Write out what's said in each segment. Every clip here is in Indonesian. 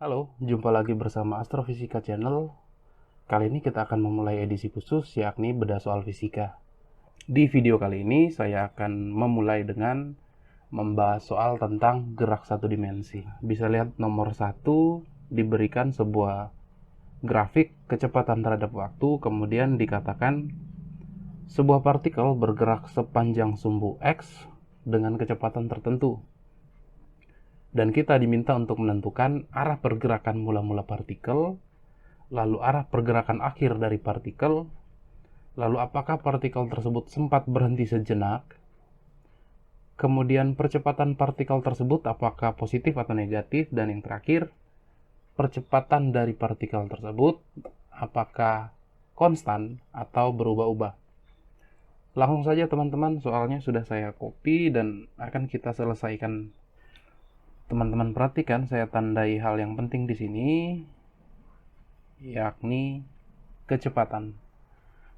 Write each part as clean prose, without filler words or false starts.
Halo, jumpa lagi bersama Astrofisika Channel. Kali ini kita akan memulai edisi khusus, yakni bedah soal fisika. Di video kali ini, saya akan memulai dengan membahas soal tentang gerak satu dimensi. Bisa lihat nomor 1, diberikan sebuah grafik kecepatan terhadap waktu, kemudian dikatakan sebuah partikel bergerak sepanjang sumbu X dengan kecepatan tertentu. Dan kita diminta untuk menentukan arah pergerakan mula-mula partikel, lalu arah pergerakan akhir dari partikel, lalu apakah partikel tersebut sempat berhenti sejenak, kemudian percepatan partikel tersebut apakah positif atau negatif, dan yang terakhir, percepatan dari partikel tersebut apakah konstan atau berubah-ubah. Langsung saja teman-teman, soalnya sudah saya copy dan akan kita selesaikan. Teman-teman perhatikan, saya tandai hal yang penting di sini, yakni kecepatan.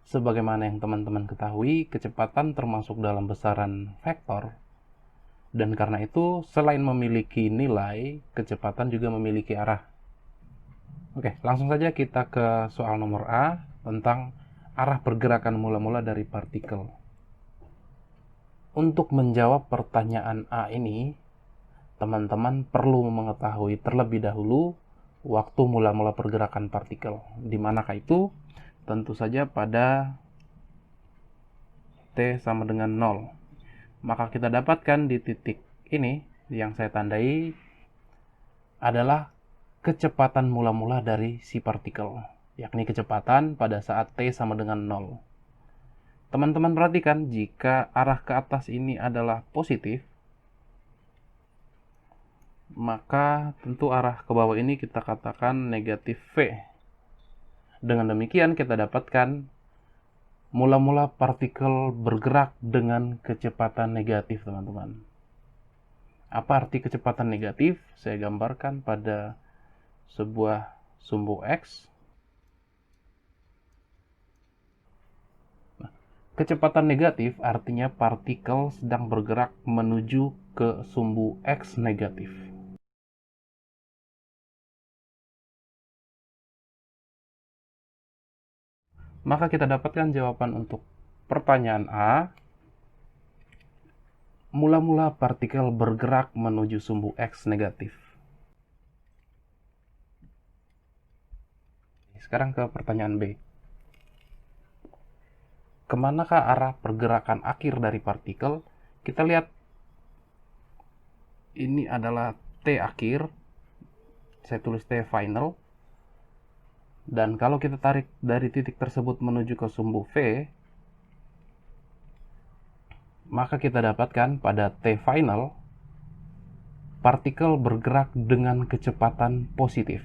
Sebagaimana yang teman-teman ketahui, kecepatan termasuk dalam besaran vektor. Dan karena itu, selain memiliki nilai, kecepatan juga memiliki arah. Oke, langsung saja kita ke soal nomor A tentang arah pergerakan mula-mula dari partikel. Untuk menjawab pertanyaan A ini, teman-teman perlu mengetahui terlebih dahulu waktu mula-mula pergerakan partikel. Di manakah itu? Tentu saja pada T sama dengan 0. Maka kita dapatkan di titik ini yang saya tandai adalah kecepatan mula-mula dari si partikel, yakni kecepatan pada saat T sama dengan 0. Teman-teman perhatikan, jika arah ke atas ini adalah positif, maka tentu arah ke bawah ini kita katakan negatif V. Dengan demikian kita dapatkan mula-mula partikel bergerak dengan kecepatan negatif, teman-teman. Apa arti kecepatan negatif? Saya gambarkan pada sebuah sumbu X. Kecepatan negatif artinya partikel sedang bergerak menuju ke sumbu X negatif. Maka kita dapatkan jawaban untuk pertanyaan A. Mula-mula partikel bergerak menuju sumbu X negatif. Sekarang ke pertanyaan B. Kemanakah arah pergerakan akhir dari partikel? Kita lihat, ini adalah T akhir. Saya tulis T final. Dan kalau kita tarik dari titik tersebut menuju ke sumbu V, maka kita dapatkan pada T final, partikel bergerak dengan kecepatan positif.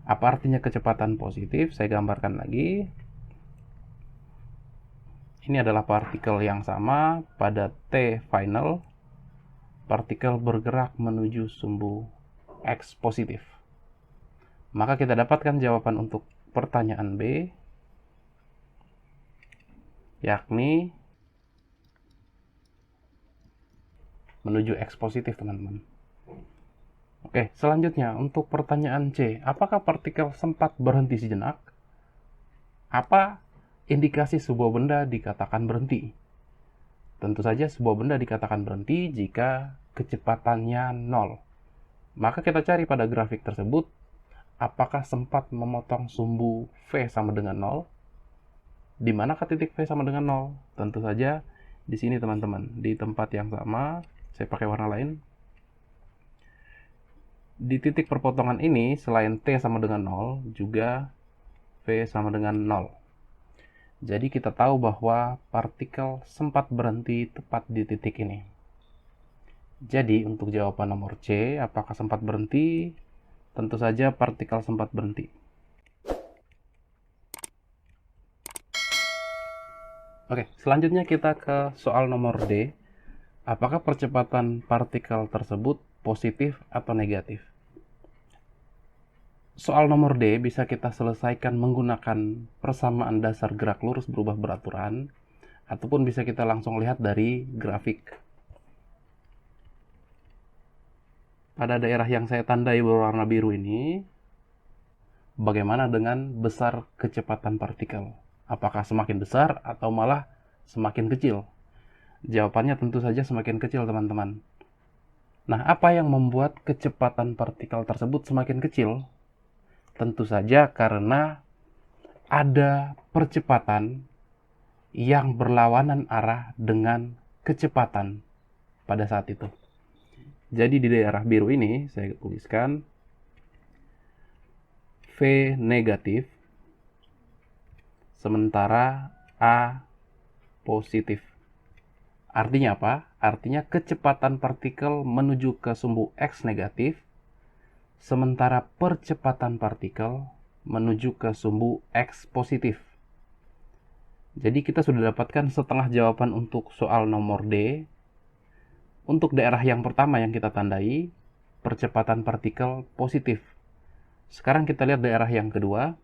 Apa artinya kecepatan positif? Saya gambarkan lagi. Ini adalah partikel yang sama pada T final, partikel bergerak menuju sumbu X positif. Maka kita dapatkan jawaban untuk pertanyaan B, yakni menuju X positif, teman-teman. Oke, selanjutnya untuk pertanyaan C, apakah partikel sempat berhenti sejenak? Apa indikasi sebuah benda dikatakan berhenti? Tentu saja sebuah benda dikatakan berhenti jika kecepatannya 0. Maka kita cari pada grafik tersebut, apakah sempat memotong sumbu V sama dengan 0? Di manakah titik V sama dengan 0? Tentu saja di sini, teman-teman, di tempat yang sama. Saya pakai warna lain. Di titik perpotongan ini, selain T sama dengan 0, juga V sama dengan 0. Jadi kita tahu bahwa partikel sempat berhenti tepat di titik ini. Jadi untuk jawaban nomor C, apakah sempat berhenti? Tentu saja partikel sempat berhenti. Oke, selanjutnya kita ke soal nomor D. Apakah percepatan partikel tersebut positif atau negatif? Soal nomor D bisa kita selesaikan menggunakan persamaan dasar gerak lurus berubah beraturan, ataupun bisa kita langsung lihat dari grafik. pada daerah yang saya tandai berwarna biru ini, bagaimana dengan besar kecepatan partikel? Apakah semakin besar atau malah semakin kecil? Jawabannya tentu saja semakin kecil, teman-teman. Nah, apa yang membuat kecepatan partikel tersebut semakin kecil? Tentu saja karena ada percepatan yang berlawanan arah dengan kecepatan pada saat itu. Jadi di daerah biru ini saya tuliskan V negatif, sementara A positif. Artinya apa? Artinya kecepatan partikel menuju ke sumbu X negatif, sementara percepatan partikel menuju ke sumbu X positif. Jadi kita sudah dapatkan setengah jawaban untuk soal nomor D. Untuk daerah yang pertama yang kita tandai, percepatan partikel positif. Sekarang kita lihat daerah yang kedua.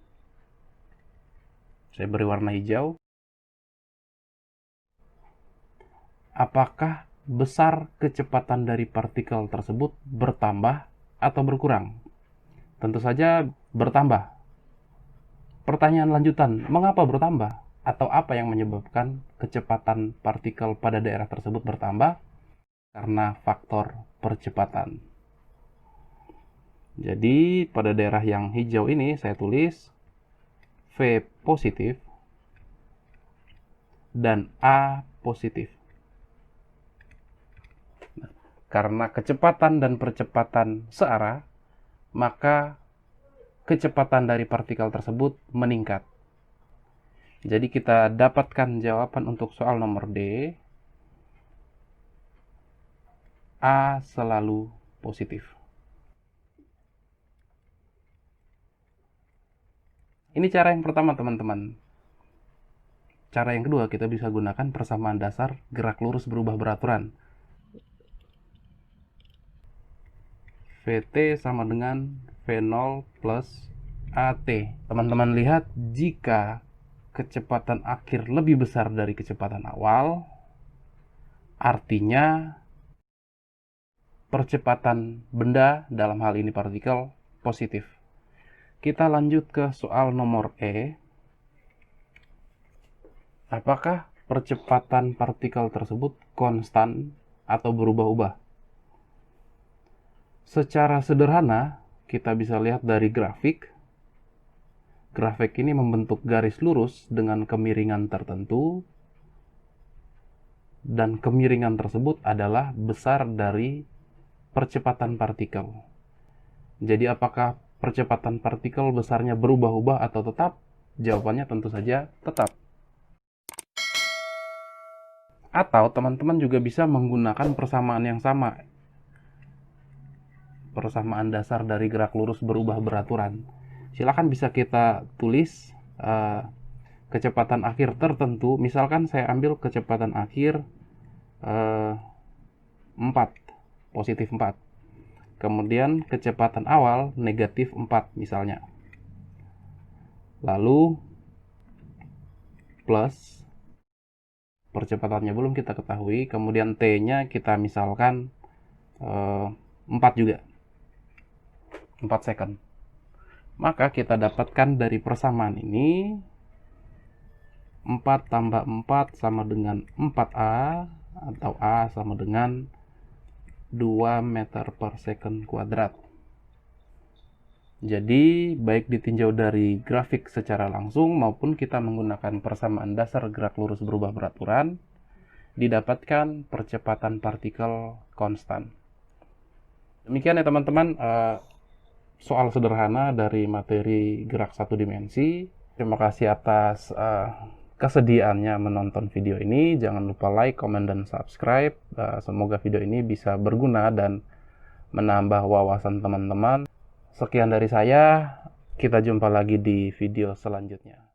Saya beri warna hijau. Apakah besar kecepatan dari partikel tersebut bertambah atau berkurang? Tentu saja bertambah. Pertanyaan lanjutan, mengapa bertambah? Atau apa yang menyebabkan kecepatan partikel pada daerah tersebut bertambah? Karena faktor percepatan. Jadi pada daerah yang hijau ini saya tulis V positif dan A positif. Karena kecepatan dan percepatan searah, maka kecepatan dari partikel tersebut meningkat. Jadi kita dapatkan jawaban untuk soal nomor D, A selalu positif. Ini cara yang pertama, teman-teman. Cara yang kedua, kita bisa gunakan persamaan dasar gerak lurus berubah beraturan. VT sama dengan V0 plus AT. Teman-teman lihat, jika kecepatan akhir lebih besar dari kecepatan awal, artinya percepatan benda, dalam hal ini partikel, positif. Kita lanjut ke soal nomor E. Apakah percepatan partikel tersebut konstan atau berubah-ubah? Secara sederhana, kita bisa lihat dari grafik. Grafik ini membentuk garis lurus dengan kemiringan tertentu, dan kemiringan tersebut adalah besar dari percepatan partikel. Jadi apakah percepatan partikel besarnya berubah-ubah atau tetap? Jawabannya tentu saja tetap. Atau teman-teman juga bisa menggunakan persamaan yang sama. Persamaan dasar dari gerak lurus berubah beraturan. Silakan bisa kita tulis kecepatan akhir tertentu. Misalkan saya ambil kecepatan akhir 4, positif 4. Kemudian kecepatan awal negatif 4 misalnya. Lalu plus, percepatannya belum kita ketahui, kemudian T-nya kita misalkan 4 juga. 4 second. Maka kita dapatkan dari persamaan ini 4 tambah 4 sama dengan 4A, atau A sama dengan 2 meter per second kuadrat. Jadi baik ditinjau dari grafik secara langsung maupun kita menggunakan persamaan dasar gerak lurus berubah beraturan, didapatkan percepatan partikel konstan. Demikian ya teman-teman, soal sederhana dari materi gerak satu dimensi. Terima kasih atas kesediaannya menonton video ini. Jangan lupa like, komen, dan subscribe. Semoga video ini bisa berguna dan menambah wawasan teman-teman. Sekian dari saya, kita jumpa lagi di video selanjutnya.